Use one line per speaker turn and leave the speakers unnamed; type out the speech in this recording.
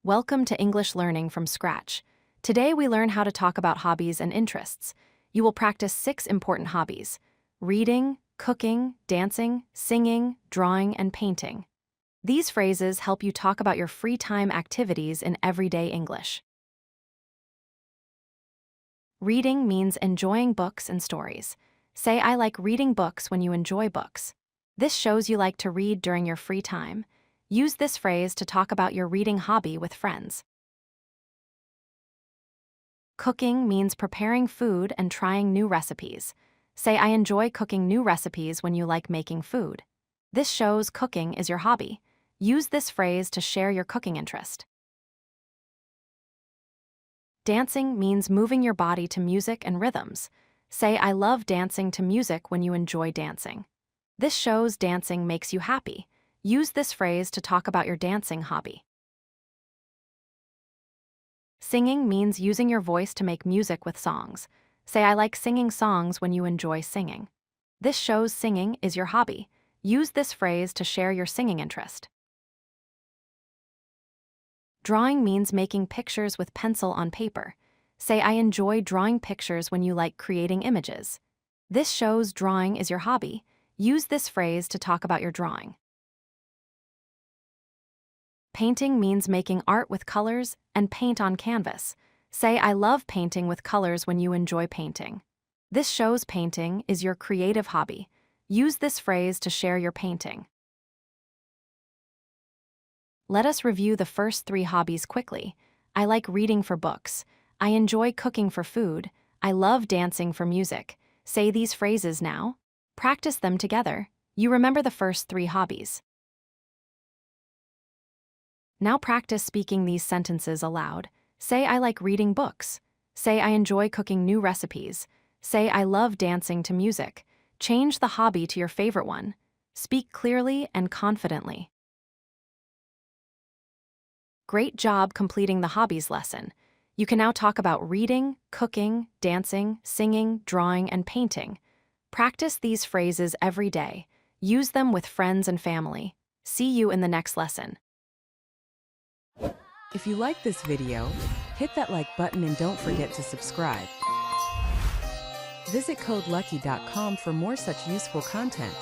Welcome to English Learning from Scratch. Today we learn how to talk about hobbies and interests. You will practice 6 important hobbies: reading, cooking, dancing, singing, drawing, and painting. These phrases help you talk about your free time activities in everyday English. Reading means enjoying books and stories. Say, I like reading books when you enjoy books. This shows you like to read during your free time. Use this phrase to talk about your reading hobby with friends. Cooking means preparing food and trying new recipes. Say, I enjoy cooking new recipes when you like making food. This shows cooking is your hobby. Use this phrase to share your cooking interest. Dancing means moving your body to music and rhythms. Say, I love dancing to music when you enjoy dancing. This shows dancing makes you happy. Use this phrase to talk about your dancing hobby. Singing means using your voice to make music with songs. Say, I like singing songs when you enjoy singing. This shows singing is your hobby. Use this phrase to share your singing interest. Drawing means making pictures with pencil on paper. Say, I enjoy drawing pictures when you like creating images. This shows drawing is your hobby. Use this phrase to talk about your drawing. Painting means making art with colors and paint on canvas. Say, I love painting with colors when you enjoy painting. This shows painting is your creative hobby. Use this phrase to share your painting. Let us review the first 3 hobbies quickly. I like reading for books. I enjoy cooking for food. I love dancing for music. Say these phrases now. Practice them together. You remember the first 3 hobbies. Now practice speaking these sentences aloud. Say, I like reading books. Say, I enjoy cooking new recipes. Say, I love dancing to music. Change the hobby to your favorite one. Speak clearly and confidently. Great job completing the hobbies lesson. You can now talk about reading, cooking, dancing, singing, drawing, and painting. Practice these phrases every day. Use them with friends and family. See you in the next lesson.
If you like this video, hit that like button and don't forget to subscribe. Visit codelucky.com for more such useful content.